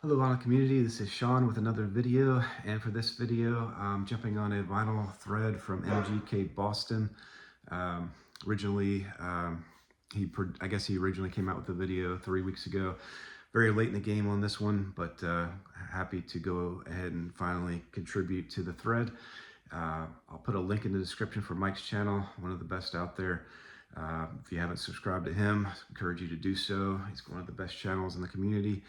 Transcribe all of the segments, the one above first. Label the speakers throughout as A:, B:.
A: Hello vinyl community, this is Sean with another video, and for this video I'm jumping on a vinyl thread from MGK Boston. Um, originally, I guess he originally came out with the video 3 weeks ago. Very late in the game on this one, but happy to go ahead and finally contribute to the thread. I'll put a link in the description for Mike's channel, one of the best out there. If you haven't subscribed to him, I encourage you to do so. He's one of the best channels in the community.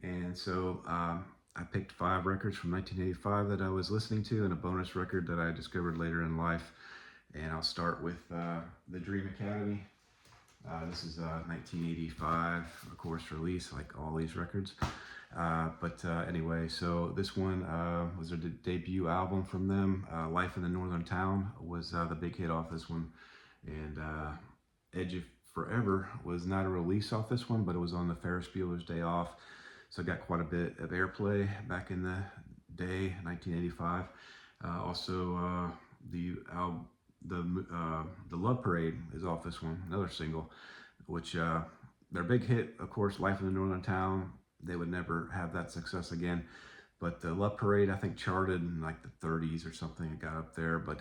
A: And so I picked 5 records from 1985 that I was listening to and a bonus record that I discovered later in life. And I'll start with the Dream Academy. This is 1985, of course, release, like all these records. Anyway, so this one was their debut album from them. Life in the Northern Town was the big hit off this one. And Edge of Forever was not a release off this one, but it was on the Ferris Bueller's Day Off. So it got quite a bit of airplay back in the day, 1985. The Love Parade is off this one, another single, which their big hit, of course, Life in the Northern Town. They would never have that success again. But the Love Parade, I think, charted in like the 30s or something. It got up there, but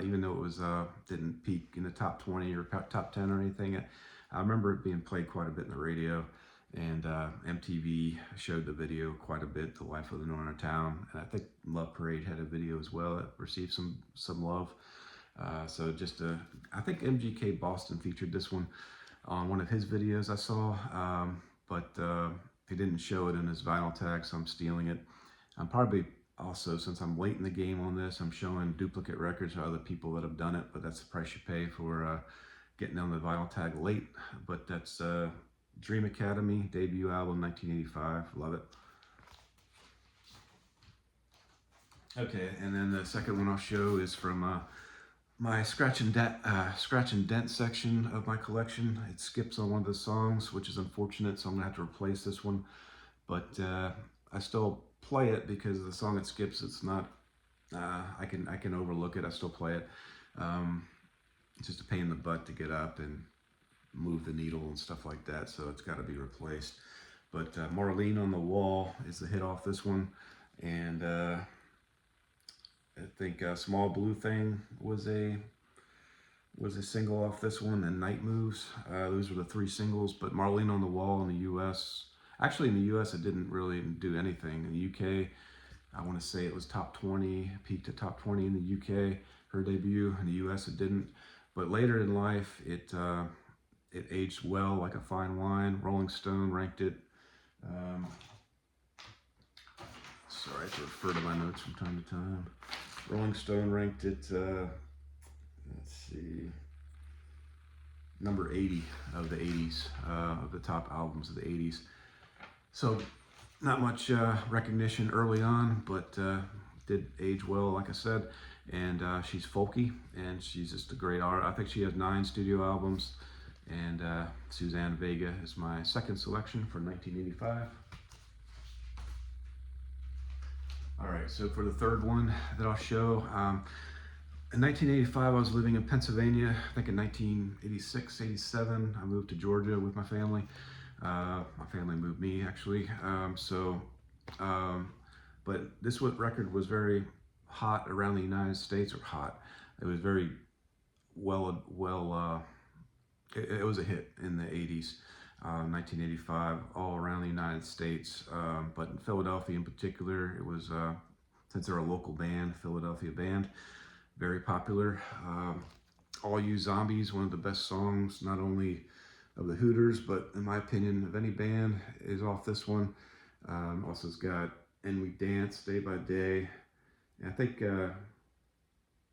A: even though it was didn't peak in the top 20 or top 10 or anything, I remember it being played quite a bit in the radio. And MTV showed the video quite a bit, The Life of the Northern Town. And I think Love Parade had a video as well that received some love. I think MGK Boston featured this one on one of his videos I saw, but he didn't show it in his vinyl tag, so I'm stealing it. I'm probably also, since I'm late in the game on this, I'm showing duplicate records of other people that have done it, but that's the price you pay for getting on the vinyl tag late. But that's Dream Academy, debut album, 1985. Love it. Okay, and then the second one I'll show is from my scratch and dent section of my collection. It skips on one of the songs, which is unfortunate, so I'm gonna have to replace this one. But I still play it because the song it skips, it's not. I can overlook it. I still play it. It's just a pain in the butt to get up and move the needle and stuff like that, so it's got to be replaced. But Marlene on the Wall is the hit off this one, and I think Small Blue Thing was a single off this one, and Night Moves. Those were the 3 singles. But Marlene on the Wall in the U.S. Actually, in the U.S. it didn't really do anything. In the U.K., I want to say it was top 20, peaked at top 20 in the U.K. Her debut. In the U.S. it didn't. But later in life, it aged well like a fine wine. Rolling Stone ranked it. Sorry, I have to refer to my notes from time to time. Rolling Stone ranked it, let's see, number 80 of the 80s, of the top albums of the 80s. So not much recognition early on, but did age well, like I said. And she's folky, and she's just a great artist. I think she has 9 studio albums. And Suzanne Vega is my second selection for 1985. All right, so for the third one that I'll show, in 1985 I was living in Pennsylvania. I think in 1986, 87, I moved to Georgia with my family. My family moved me, actually. But this record was very hot around the United States, or hot. It was very it was a hit in the 80s, 1985, all around the United States. But in Philadelphia in particular, it was, since they're a local band, Philadelphia band, very popular. All You Zombies, one of the best songs, not only of the Hooters, but in my opinion, of any band, is off this one. Also, it's got And We Dance, Day by Day. And I think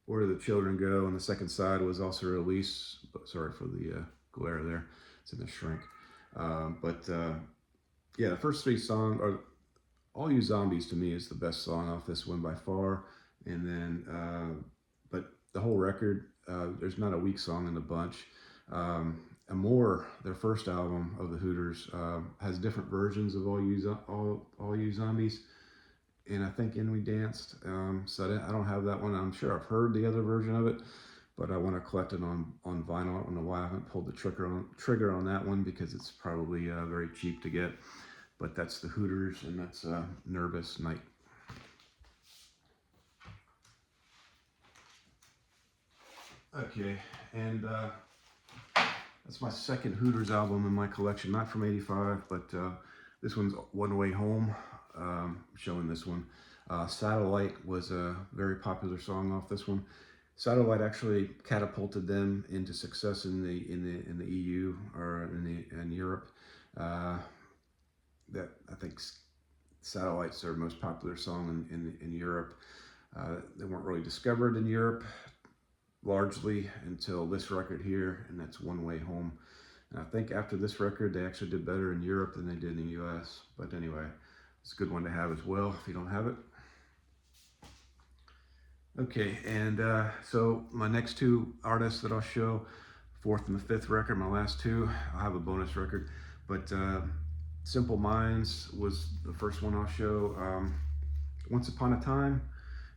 A: Where Do the Children Go on the second side was also released. Sorry for the glare there, it's in the shrink. Yeah, the first 3 songs are All You Zombies. To me is the best song off this one by far. And then but the whole record, there's not a weak song in the bunch. Amore, their first album of the Hooters, has different versions of All You Zombies. And I think And We Danced. So I don't have that one. I'm sure I've heard the other version of it, but I want to collect it on vinyl. I don't know why I haven't pulled the trigger on that one, because it's probably very cheap to get. but that's the Hooters, and that's Nervous Night. Okay, and that's my second Hooters album in my collection, not from '85, but this one's One Way Home, showing this one. Satellite was a very popular song off this one. Satellite actually catapulted them into success in the EU, or in Europe. That I think Satellite's their most popular song in Europe. They weren't really discovered in Europe largely until this record here, and that's One Way Home. And I think after this record, they actually did better in Europe than they did in the US. But anyway, it's a good one to have as well if you don't have it. Okay, and so my next two artists that I'll show, fourth and the fifth record, my last two, I'll have a bonus record. But Simple Minds was the first one I'll show. Once Upon a Time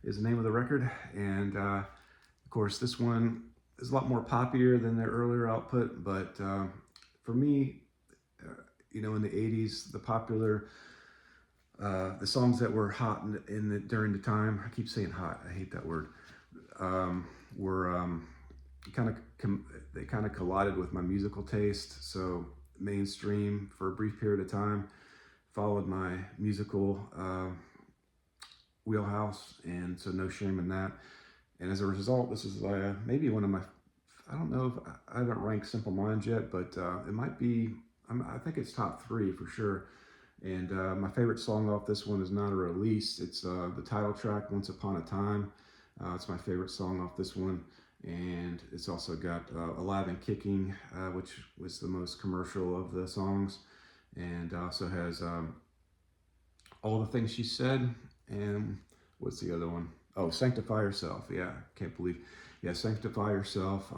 A: is the name of the record, and of course this one is a lot more poppier than their earlier output, but for me, you know, in the 80s, the popular, the songs that were hot during the time, I keep saying hot, I hate that word, were they kind of collided with my musical taste. So mainstream for a brief period of time followed my musical wheelhouse, and so no shame in that. And as a result, this is maybe one of my, I don't know if I haven't ranked Simple Minds yet, but it might be, I think it's top 3 for sure. And my favorite song off this one is not a release. It's the title track, Once Upon a Time. It's my favorite song off this one. And it's also got Alive and Kicking, which was the most commercial of the songs. And also has All the Things She Said. And what's the other one? Oh, Sanctify Yourself. Yeah, can't believe. Yeah, Sanctify Yourself.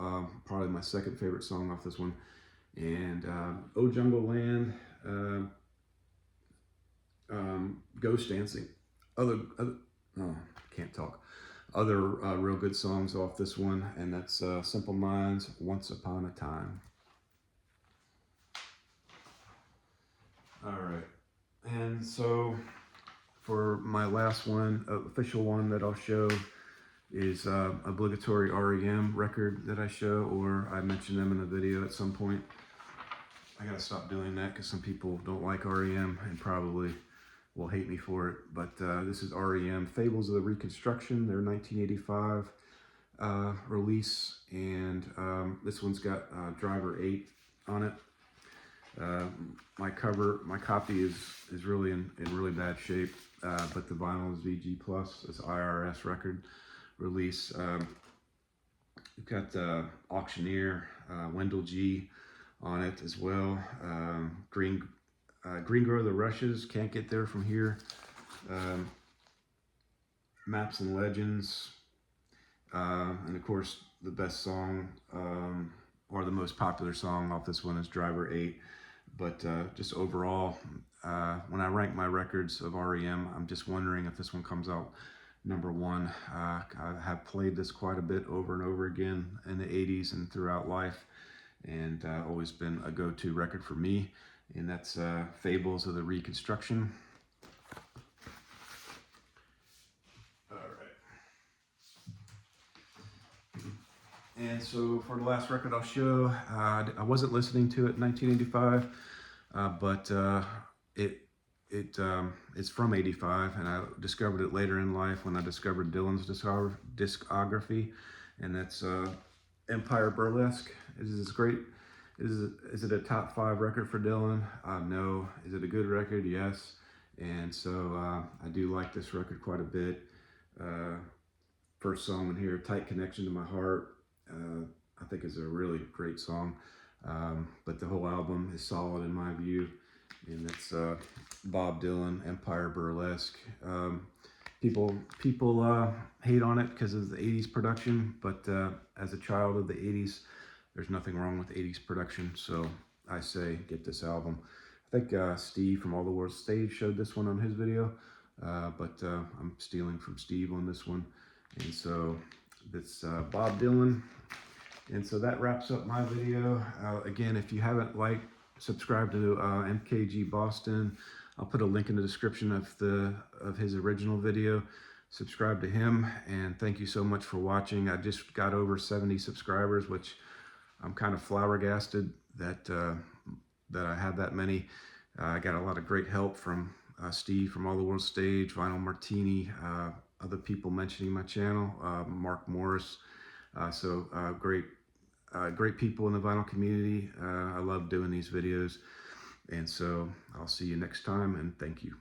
A: Probably my second favorite song off this one. And Oh Jungle Land, Ghost Dancing. Oh, can't talk. Other real good songs off this one, and that's Simple Minds, Once Upon a Time. All right, and so for my last one, official one that I'll show is obligatory R.E.M. record that I show, or I mention them in the video at some point. I gotta stop doing that because some people don't like R.E.M. and probably will hate me for it. But this is R.E.M. Fables of the Reconstruction, their 1985 release, and this one's got driver 8 on it. My copy is really in really bad shape, but the vinyl is VG Plus. It's IRS record release. You've got Auctioneer, Wendell G on it as well. Green Grow the Rushes, Can't Get There From Here. Maps and Legends. And of course, the best song, or the most popular song off this one is Driver 8. But just overall, when I rank my records of R.E.M., I'm just wondering if this one comes out number 1. I have played this quite a bit over and over again in the 80s and throughout life, and always been a go-to record for me, and that's Fables of the Reconstruction. All right. And so for the last record I'll show, I wasn't listening to it in 1985, but it's from '85, and I discovered it later in life when I discovered Dylan's discography, and that's Empire Burlesque. Is great. Is it a top 5 record for Dylan? No. Is it a good record? Yes. And so I do like this record quite a bit. First song in here, Tight Connection to My Heart, I think is a really great song. But the whole album is solid in my view. And that's Bob Dylan, Empire Burlesque. People hate on it because of the 80s production, but as a child of the 80s, there's nothing wrong with 80s production, so I say get this album. I think Steve from All the World Stage showed this one on his video, but I'm stealing from Steve on this one. And so that's Bob Dylan. And so that wraps up my video. Again, if you haven't subscribed to MKG Boston, I'll put a link in the description of his original video. Subscribe to him, and thank you so much for watching. I just got over 70 subscribers, which I'm kind of flabbergasted that that I have that many. I got a lot of great help from Steve from All the World Stage, Vinyl Martini, other people mentioning my channel, Mark Morris. Great people in the vinyl community. I love doing these videos. And so I'll see you next time, and thank you.